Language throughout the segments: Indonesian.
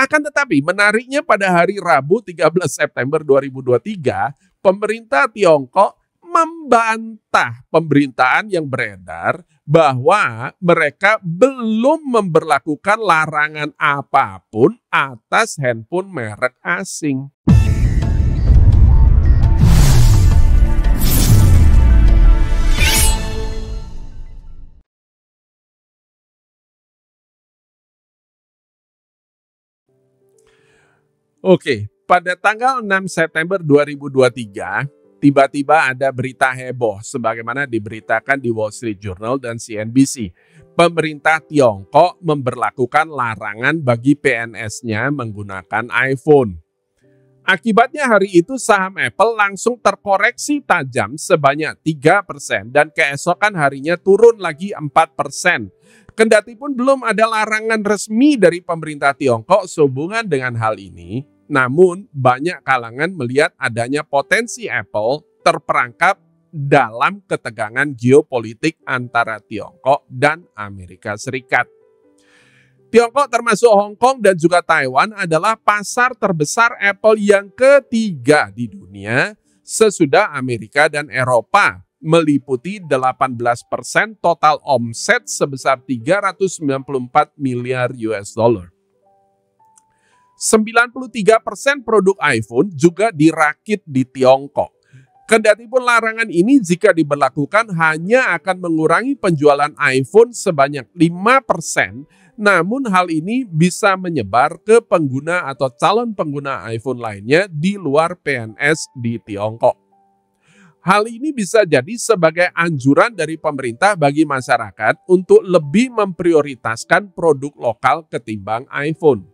Akan tetapi menariknya pada hari Rabu 13 September 2023, pemerintah Tiongkok membantah pemberitaan yang beredar bahwa mereka belum memberlakukan larangan apapun atas handphone merek asing. Oke, pada tanggal 6 September 2023, tiba-tiba ada berita heboh sebagaimana diberitakan di Wall Street Journal dan CNBC. Pemerintah Tiongkok memberlakukan larangan bagi PNS-nya menggunakan iPhone. Akibatnya hari itu saham Apple langsung terkoreksi tajam sebanyak 3% dan keesokan harinya turun lagi 4%. Kendati pun belum ada larangan resmi dari pemerintah Tiongkok sehubungan dengan hal ini, namun banyak kalangan melihat adanya potensi Apple terperangkap dalam ketegangan geopolitik antara Tiongkok dan Amerika Serikat. Tiongkok termasuk Hong Kong dan juga Taiwan adalah pasar terbesar Apple yang ketiga di dunia sesudah Amerika dan Eropa, meliputi 18% total omset sebesar 394 miliar US dollar. 93% produk iPhone juga dirakit di Tiongkok. Kendati pun larangan ini jika diberlakukan hanya akan mengurangi penjualan iPhone sebanyak 5%, namun hal ini bisa menyebar ke pengguna atau calon pengguna iPhone lainnya di luar PNS di Tiongkok. Hal ini bisa jadi sebagai anjuran dari pemerintah bagi masyarakat untuk lebih memprioritaskan produk lokal ketimbang iPhone.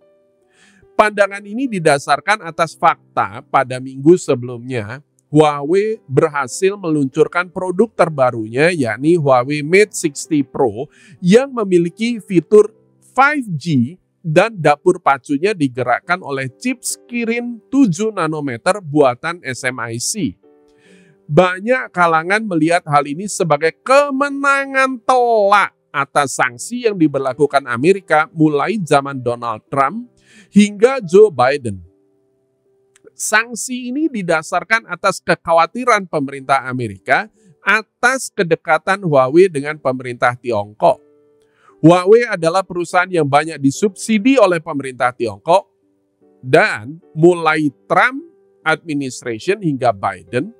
Pandangan ini didasarkan atas fakta pada minggu sebelumnya, Huawei berhasil meluncurkan produk terbarunya yakni Huawei Mate 60 Pro yang memiliki fitur 5G dan dapur pacunya digerakkan oleh chip Kirin 7 nanometer buatan SMIC. Banyak kalangan melihat hal ini sebagai kemenangan telak atas sanksi yang diberlakukan Amerika mulai zaman Donald Trump hingga Joe Biden. Sanksi ini didasarkan atas kekhawatiran pemerintah Amerika atas kedekatan Huawei dengan pemerintah Tiongkok. Huawei adalah perusahaan yang banyak disubsidi oleh pemerintah Tiongkok dan mulai Trump administration hingga Biden,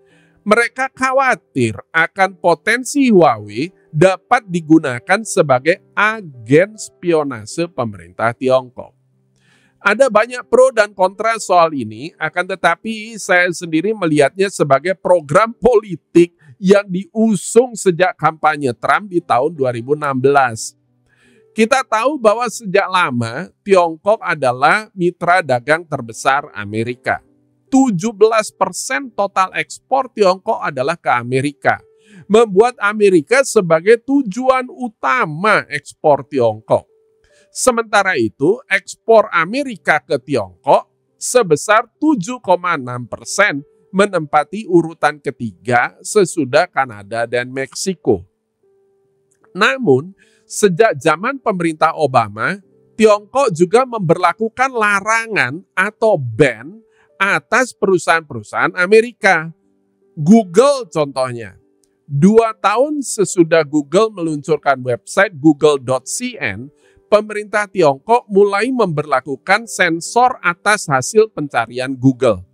mereka khawatir akan potensi Huawei dapat digunakan sebagai agen spionase pemerintah Tiongkok. Ada banyak pro dan kontra soal ini, akan tetapi saya sendiri melihatnya sebagai program politik yang diusung sejak kampanye Trump di tahun 2016. Kita tahu bahwa sejak lama Tiongkok adalah mitra dagang terbesar Amerika. 17% total ekspor Tiongkok adalah ke Amerika, membuat Amerika sebagai tujuan utama ekspor Tiongkok. Sementara itu, ekspor Amerika ke Tiongkok sebesar 7,6%, menempati urutan ketiga sesudah Kanada dan Meksiko. Namun, sejak zaman pemerintah Obama, Tiongkok juga memberlakukan larangan atau ban atas perusahaan-perusahaan Amerika. Google contohnya. 2 tahun sesudah Google meluncurkan website google.cn, pemerintah Tiongkok mulai memberlakukan sensor atas hasil pencarian Google.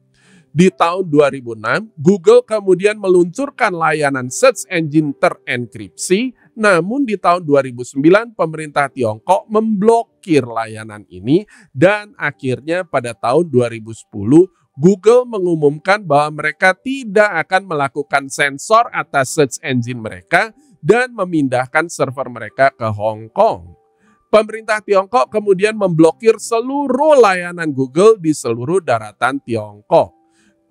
Di tahun 2006, Google kemudian meluncurkan layanan search engine terenkripsi, namun di tahun 2009 pemerintah Tiongkok memblokir layanan ini dan akhirnya pada tahun 2010 Google mengumumkan bahwa mereka tidak akan melakukan sensor atas search engine mereka dan memindahkan server mereka ke Hong Kong. Pemerintah Tiongkok kemudian memblokir seluruh layanan Google di seluruh daratan Tiongkok.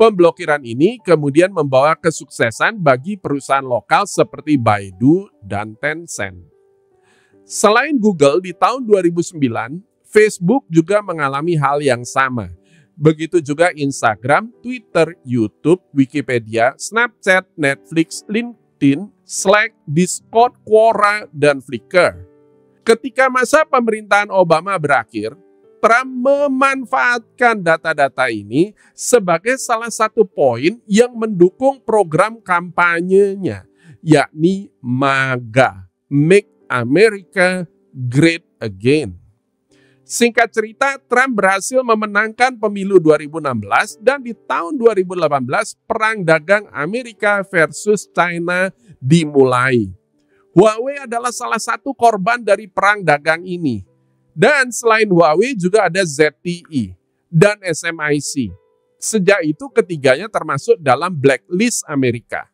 Pemblokiran ini kemudian membawa kesuksesan bagi perusahaan lokal seperti Baidu dan Tencent. Selain Google, di tahun 2009, Facebook juga mengalami hal yang sama. Begitu juga Instagram, Twitter, YouTube, Wikipedia, Snapchat, Netflix, LinkedIn, Slack, Discord, Quora, dan Flickr. Ketika masa pemerintahan Obama berakhir, Trump memanfaatkan data-data ini sebagai salah satu poin yang mendukung program kampanyenya, yakni MAGA, Make America Great Again. Singkat cerita, Trump berhasil memenangkan pemilu 2016 dan di tahun 2018 perang dagang Amerika versus China dimulai. Huawei adalah salah satu korban dari perang dagang ini. Dan selain Huawei juga ada ZTE dan SMIC. Sejak itu ketiganya termasuk dalam blacklist Amerika.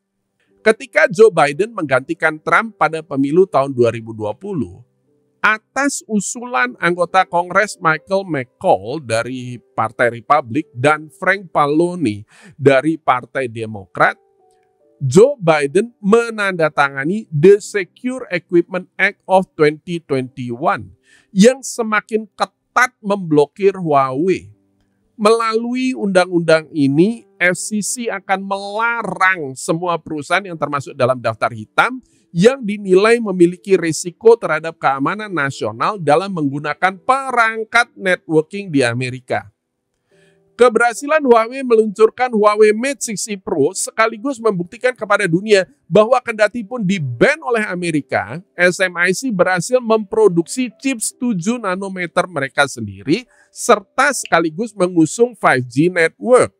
Ketika Joe Biden menggantikan Trump pada pemilu tahun 2020, atas usulan anggota Kongres Michael McCaul dari Partai Republik dan Frank Pallone dari Partai Demokrat, Joe Biden menandatangani The Secure Equipment Act of 2021 yang semakin ketat memblokir Huawei. Melalui undang-undang ini, FCC akan melarang semua perusahaan yang termasuk dalam daftar hitam yang dinilai memiliki risiko terhadap keamanan nasional dalam menggunakan perangkat networking di Amerika. Keberhasilan Huawei meluncurkan Huawei Mate 60 Pro sekaligus membuktikan kepada dunia bahwa kendati pun di-ban oleh Amerika, SMIC berhasil memproduksi chips 7 nanometer mereka sendiri serta sekaligus mengusung 5G network.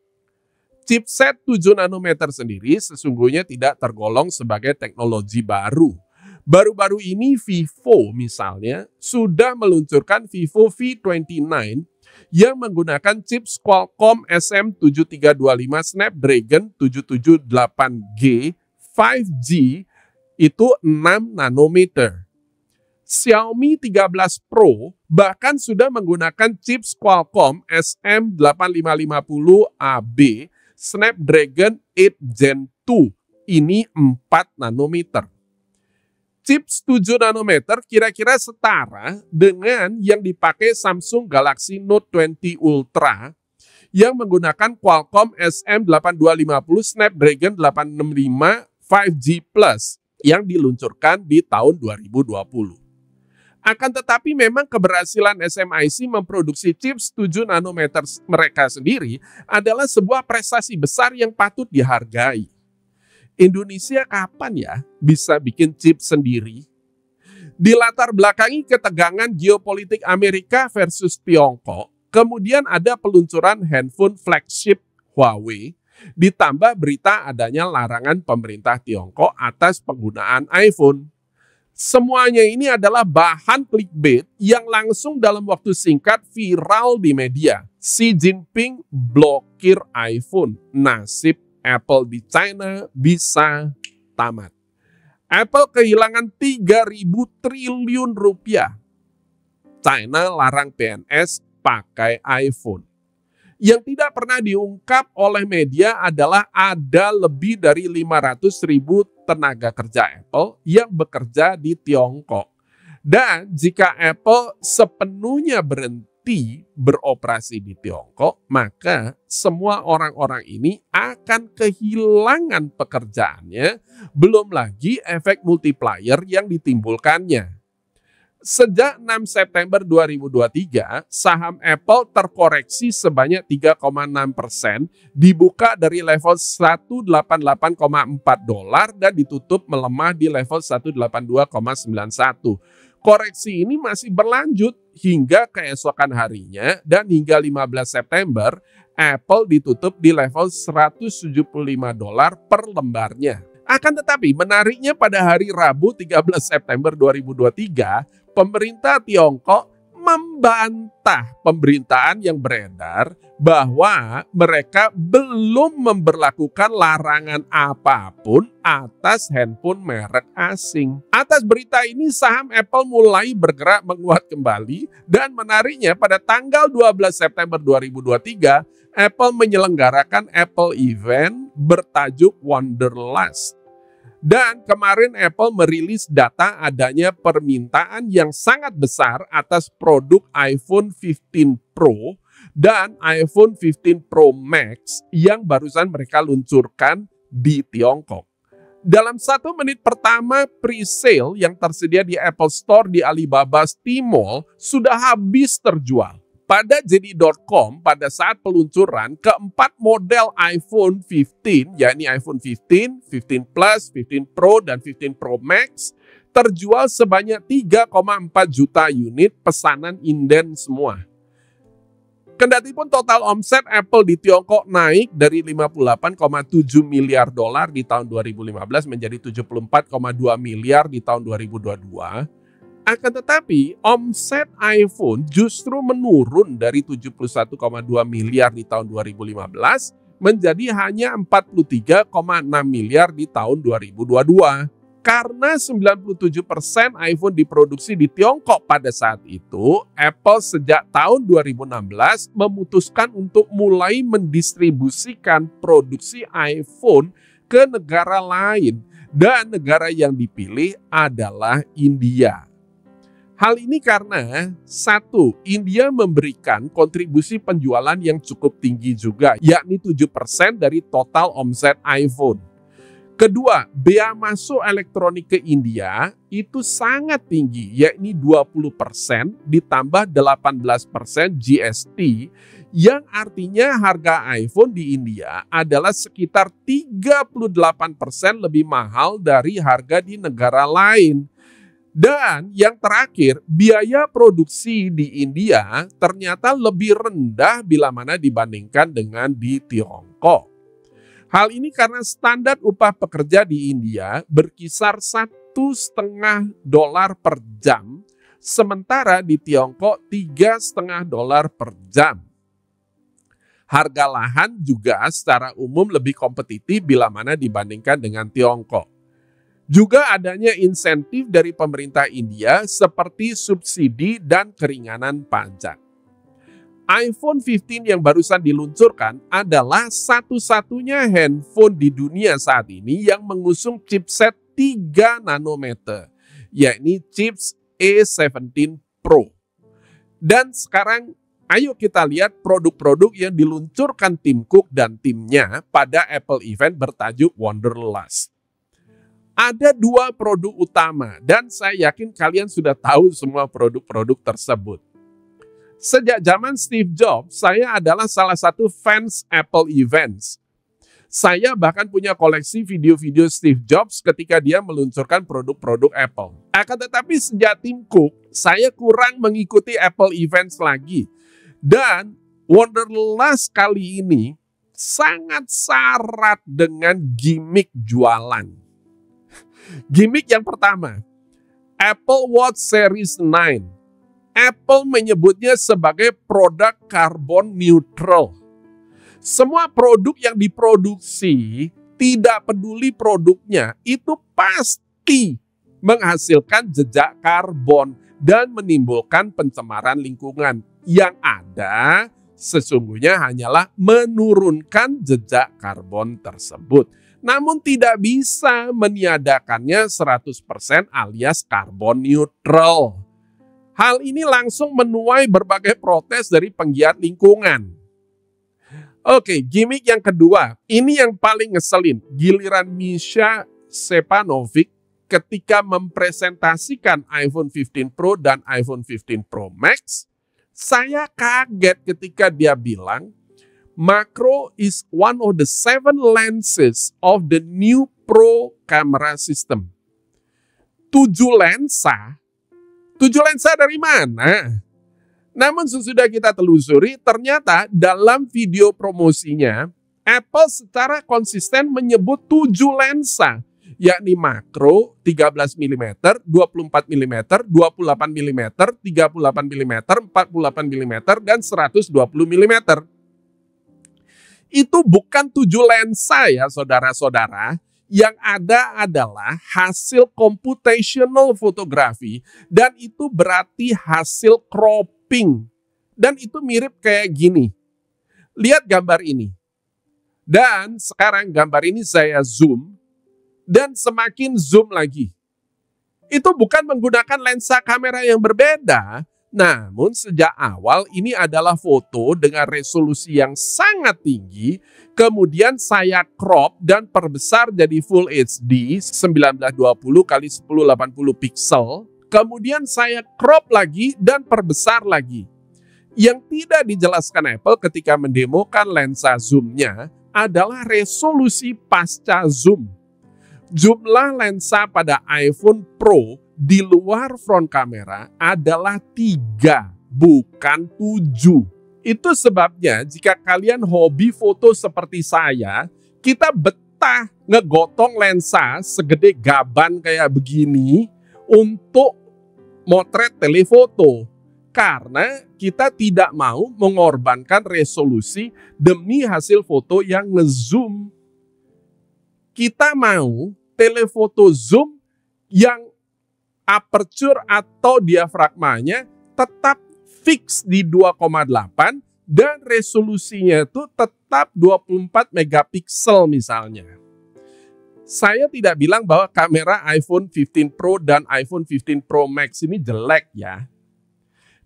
Chipset 7 nanometer sendiri sesungguhnya tidak tergolong sebagai teknologi baru. Baru-baru ini Vivo misalnya sudah meluncurkan Vivo V29 yang menggunakan chip Qualcomm SM7325 Snapdragon 778G 5G itu 6 nanometer. Xiaomi 13 Pro bahkan sudah menggunakan chip Qualcomm SM8550AB Snapdragon 8 Gen 2, ini 4 nanometer. Chips 7 nanometer kira-kira setara dengan yang dipakai Samsung Galaxy Note 20 Ultra yang menggunakan Qualcomm SM8250 Snapdragon 865 5G Plus yang diluncurkan di tahun 2020. Akan tetapi memang keberhasilan SMIC memproduksi chips 7 nanometer mereka sendiri adalah sebuah prestasi besar yang patut dihargai. Indonesia kapan ya bisa bikin chip sendiri? Di latar belakangi ketegangan geopolitik Amerika versus Tiongkok, kemudian ada peluncuran handphone flagship Huawei, ditambah berita adanya larangan pemerintah Tiongkok atas penggunaan iPhone. Semuanya ini adalah bahan clickbait yang langsung dalam waktu singkat viral di media. Xi Jinping blokir iPhone, nasib Apple di China bisa tamat. Apple kehilangan 3.000 triliun rupiah. China larang PNS pakai iPhone. Yang tidak pernah diungkap oleh media adalah ada lebih dari 500.000 tenaga kerja Apple yang bekerja di Tiongkok. Dan jika Apple sepenuhnya berhenti beroperasi di Tiongkok, maka semua orang-orang ini akan kehilangan pekerjaannya, belum lagi efek multiplier yang ditimbulkannya. Sejak 6 September 2023, saham Apple terkoreksi sebanyak 3,6%, dibuka dari level 188,4 dolar dan ditutup melemah di level 182,91. Koreksi ini masih berlanjut hingga keesokan harinya dan hingga 15 September, Apple ditutup di level 175 dolar per lembarnya. Akan tetapi menariknya pada hari Rabu 13 September 2023, pemerintah Tiongkok membantah pemberitaan yang beredar bahwa mereka belum memberlakukan larangan apapun atas handphone merek asing. Atas berita ini saham Apple mulai bergerak menguat kembali dan menariknya pada tanggal 12 September 2023, Apple menyelenggarakan Apple Event bertajuk Wonderlust. Dan kemarin Apple merilis data adanya permintaan yang sangat besar atas produk iPhone 15 Pro dan iPhone 15 Pro Max yang barusan mereka luncurkan di Tiongkok. Dalam 1 menit pertama pre-sale yang tersedia di Apple Store di Alibaba Tmall sudah habis terjual. Pada JD.com, pada saat peluncuran, keempat model iPhone 15, yakni iPhone 15, 15 Plus, 15 Pro, dan 15 Pro Max, terjual sebanyak 3,4 juta unit pesanan inden semua. Kendatipun total omset Apple di Tiongkok naik dari 58,7 miliar dolar di tahun 2015 menjadi 74,2 miliar di tahun 2022, akan tetapi omset iPhone justru menurun dari 71,2 miliar di tahun 2015 menjadi hanya 43,6 miliar di tahun 2022. Karena 97% iPhone diproduksi di Tiongkok pada saat itu, Apple sejak tahun 2016 memutuskan untuk mulai mendistribusikan produksi iPhone ke negara lain, dan negara yang dipilih adalah India. Hal ini karena, satu, India memberikan kontribusi penjualan yang cukup tinggi juga, yakni 7% dari total omset iPhone. Kedua, bea masuk elektronik ke India itu sangat tinggi, yakni 20% ditambah 18% GST, yang artinya harga iPhone di India adalah sekitar 38% lebih mahal dari harga di negara lain. Dan yang terakhir, biaya produksi di India ternyata lebih rendah bila mana dibandingkan dengan di Tiongkok. Hal ini karena standar upah pekerja di India berkisar $1,5 per jam, sementara di Tiongkok $3,5 per jam. Harga lahan juga secara umum lebih kompetitif bila mana dibandingkan dengan Tiongkok. Juga adanya insentif dari pemerintah India seperti subsidi dan keringanan pajak. iPhone 15 yang barusan diluncurkan adalah satu-satunya handphone di dunia saat ini yang mengusung chipset 3 nanometer, yakni chips A17 Pro. Dan sekarang ayo kita lihat produk-produk yang diluncurkan Tim Cook dan timnya pada Apple event bertajuk Wonderlust. Ada 2 produk utama dan saya yakin kalian sudah tahu semua produk-produk tersebut. Sejak zaman Steve Jobs, saya adalah salah satu fans Apple events. Saya bahkan punya koleksi video-video Steve Jobs ketika dia meluncurkan produk-produk Apple. Akan tetapi sejak Tim Cook, saya kurang mengikuti Apple events lagi. Dan Wonderlust kali ini sangat syarat dengan gimmick jualan. Gimmick yang pertama, Apple Watch Series 9. Apple menyebutnya sebagai produk karbon neutral. Semua produk yang diproduksi, tidak peduli produknya, itu pasti menghasilkan jejak karbon dan menimbulkan pencemaran lingkungan. Yang ada sesungguhnya hanyalah menurunkan jejak karbon tersebut. Namun tidak bisa meniadakannya 100% alias karbon neutral. Hal ini langsung menuai berbagai protes dari penggiat lingkungan. Oke, gimmick yang kedua. Ini yang paling ngeselin. Giliran Misha Stefanovic ketika mempresentasikan iPhone 15 Pro dan iPhone 15 Pro Max, saya kaget ketika dia bilang, Macro is one of the 7 lenses of the new Pro camera system. 7 lensa? 7 lensa dari mana? Namun sesudah kita telusuri, ternyata dalam video promosinya, Apple secara konsisten menyebut 7 lensa, yakni makro 13 mm, 24 mm, 28 mm, 38 mm, 48 mm, dan 120 mm. Itu bukan 7 lensa ya saudara-saudara. Yang ada adalah hasil computational fotografi dan itu berarti hasil cropping. Dan itu mirip kayak gini. Lihat gambar ini. Dan sekarang gambar ini saya zoom dan semakin zoom lagi. Itu bukan menggunakan lensa kamera yang berbeda. Namun sejak awal ini adalah foto dengan resolusi yang sangat tinggi, kemudian saya crop dan perbesar jadi Full HD 1920 x 1080 pixel, kemudian saya crop lagi dan perbesar lagi. Yang tidak dijelaskan Apple ketika mendemokan lensa zoom-nya adalah resolusi pasca zoom. Jumlah lensa pada iPhone Pro di luar front kamera adalah 3, bukan 7. Itu sebabnya jika kalian hobi foto seperti saya, kita betah ngegotong lensa segede gaban kayak begini untuk motret telefoto. Karena kita tidak mau mengorbankan resolusi demi hasil foto yang ngezoom. Kita mau telefoto zoom yang aperture atau diafragmanya tetap fix di 2,8 dan resolusinya itu tetap 24 megapiksel misalnya. Saya tidak bilang bahwa kamera iPhone 15 Pro dan iPhone 15 Pro Max ini jelek ya.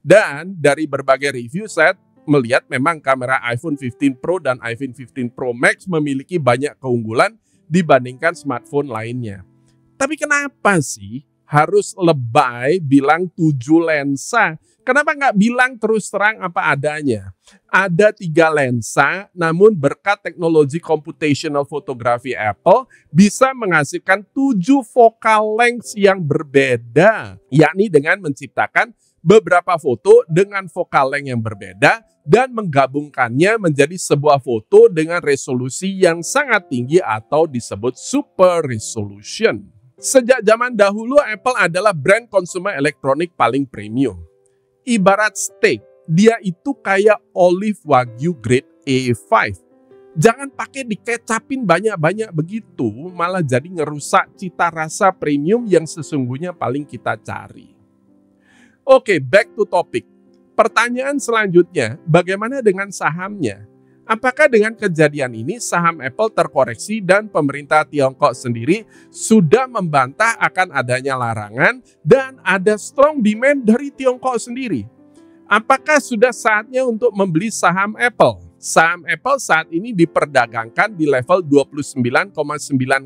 Dan dari berbagai review saya melihat memang kamera iPhone 15 Pro dan iPhone 15 Pro Max memiliki banyak keunggulan dibandingkan smartphone lainnya. Tapi kenapa sih harus lebay bilang 7 lensa? Kenapa nggak bilang terus terang apa adanya? Ada 3 lensa, namun berkat teknologi computational photography Apple bisa menghasilkan 7 focal length yang berbeda, yakni dengan menciptakan beberapa foto dengan focal length yang berbeda dan menggabungkannya menjadi sebuah foto dengan resolusi yang sangat tinggi atau disebut super resolution. Sejak zaman dahulu Apple adalah brand consumer elektronik paling premium. Ibarat steak, dia itu kayak olive wagyu grade A5. Jangan pakai dikecapin banyak-banyak begitu, malah jadi ngerusak cita rasa premium yang sesungguhnya paling kita cari. Oke, back to topic. Pertanyaan selanjutnya, bagaimana dengan sahamnya? Apakah dengan kejadian ini saham Apple terkoreksi dan pemerintah Tiongkok sendiri sudah membantah akan adanya larangan dan ada strong demand dari Tiongkok sendiri? Apakah sudah saatnya untuk membeli saham Apple? Saham Apple saat ini diperdagangkan di level 29,9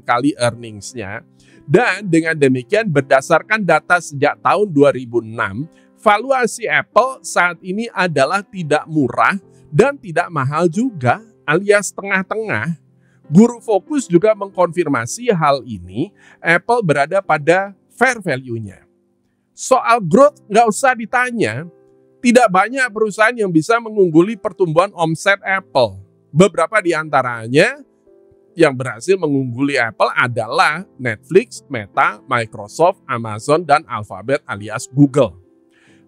kali earnings-nya. Dan dengan demikian berdasarkan data sejak tahun 2006, valuasi Apple saat ini adalah tidak murah dan tidak mahal juga, alias tengah-tengah. Guru Fokus juga mengkonfirmasi hal ini, Apple berada pada fair value-nya. Soal growth nggak usah ditanya, tidak banyak perusahaan yang bisa mengungguli pertumbuhan omset Apple. Beberapa di antaranya yang berhasil mengungguli Apple adalah Netflix, Meta, Microsoft, Amazon, dan Alphabet alias Google.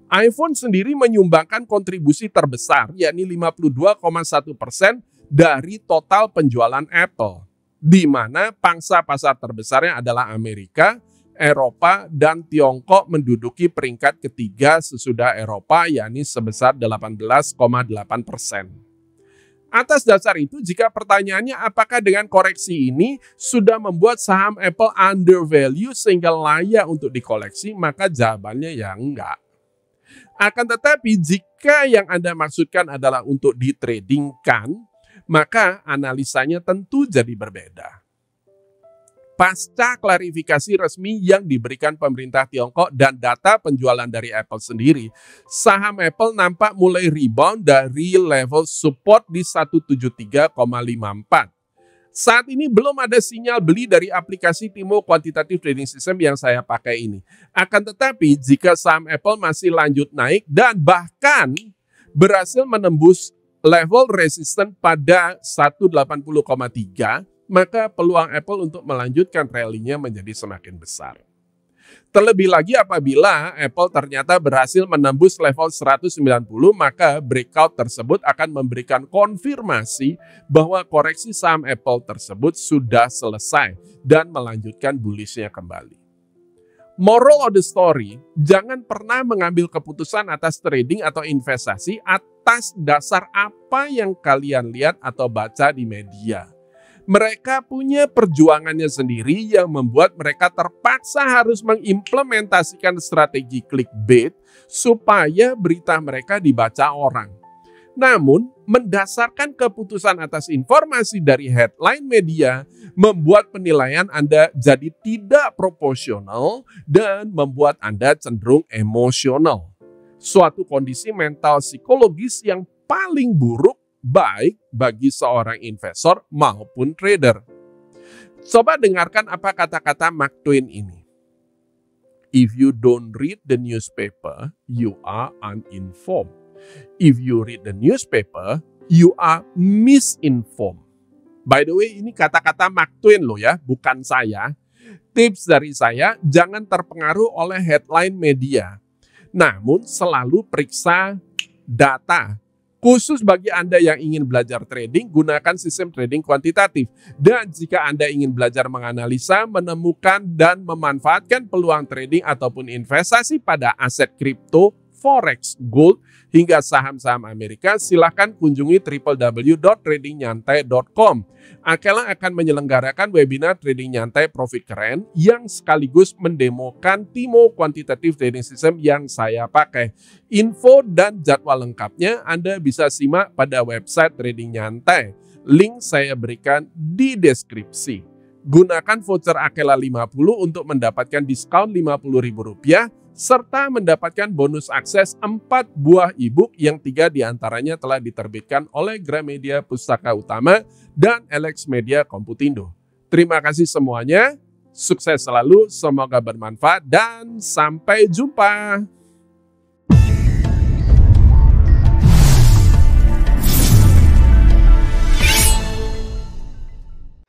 iPhone sendiri menyumbangkan kontribusi terbesar, yakni 52,1% dari total penjualan Apple, di mana pangsa pasar terbesarnya adalah Amerika, Eropa, dan Tiongkok menduduki peringkat ketiga sesudah Eropa, yakni sebesar 18,8%. Atas dasar itu, jika pertanyaannya apakah dengan koreksi ini sudah membuat saham Apple undervalue sehingga layak untuk dikoleksi, maka jawabannya ya enggak. Akan tetapi jika yang Anda maksudkan adalah untuk ditradingkan, maka analisanya tentu jadi berbeda. Pasca klarifikasi resmi yang diberikan pemerintah Tiongkok dan data penjualan dari Apple sendiri, saham Apple nampak mulai rebound dari level support di 173,54. Saat ini belum ada sinyal beli dari aplikasi Timo Quantitative Trading System yang saya pakai ini. Akan tetapi jika saham Apple masih lanjut naik dan bahkan berhasil menembus level resisten pada 180,3, maka peluang Apple untuk melanjutkan rally-nya menjadi semakin besar. Terlebih lagi apabila Apple ternyata berhasil menembus level 190, maka breakout tersebut akan memberikan konfirmasi bahwa koreksi saham Apple tersebut sudah selesai dan melanjutkan bullish-nya kembali. Moral of the story, jangan pernah mengambil keputusan atas trading atau investasi atas dasar apa yang kalian lihat atau baca di media. Mereka punya perjuangannya sendiri yang membuat mereka terpaksa harus mengimplementasikan strategi clickbait supaya berita mereka dibaca orang. Namun, mendasarkan keputusan atas informasi dari headline media membuat penilaian Anda jadi tidak proporsional dan membuat Anda cenderung emosional. suatu kondisi mental psikologis yang paling buruk baik bagi seorang investor maupun trader. Coba dengarkan apa kata-kata Mark Twain ini. If you don't read the newspaper, you are uninformed. If you read the newspaper, you are misinformed. By the way, ini kata-kata Mark Twain loh ya, bukan saya. Tips dari saya, jangan terpengaruh oleh headline media. Namun selalu periksa data. Khusus bagi Anda yang ingin belajar trading, gunakan sistem trading kuantitatif. Dan jika Anda ingin belajar menganalisa, menemukan, dan memanfaatkan peluang trading ataupun investasi pada aset kripto, forex, gold, hingga saham-saham Amerika, silahkan kunjungi www.tradingnyantai.com. Akela akan menyelenggarakan webinar Trading Nyantai Profit Keren yang sekaligus mendemokan Timo Quantitative Trading System yang saya pakai. Info dan jadwal lengkapnya Anda bisa simak pada website Trading Nyantai. Link saya berikan di deskripsi. Gunakan voucher Akela 50 untuk mendapatkan diskon Rp50.000 serta mendapatkan bonus akses 4 buah e-book yang 3 diantaranya telah diterbitkan oleh Gramedia Pustaka Utama dan Alex Media Komputindo. Terima kasih semuanya, sukses selalu, semoga bermanfaat, dan sampai jumpa.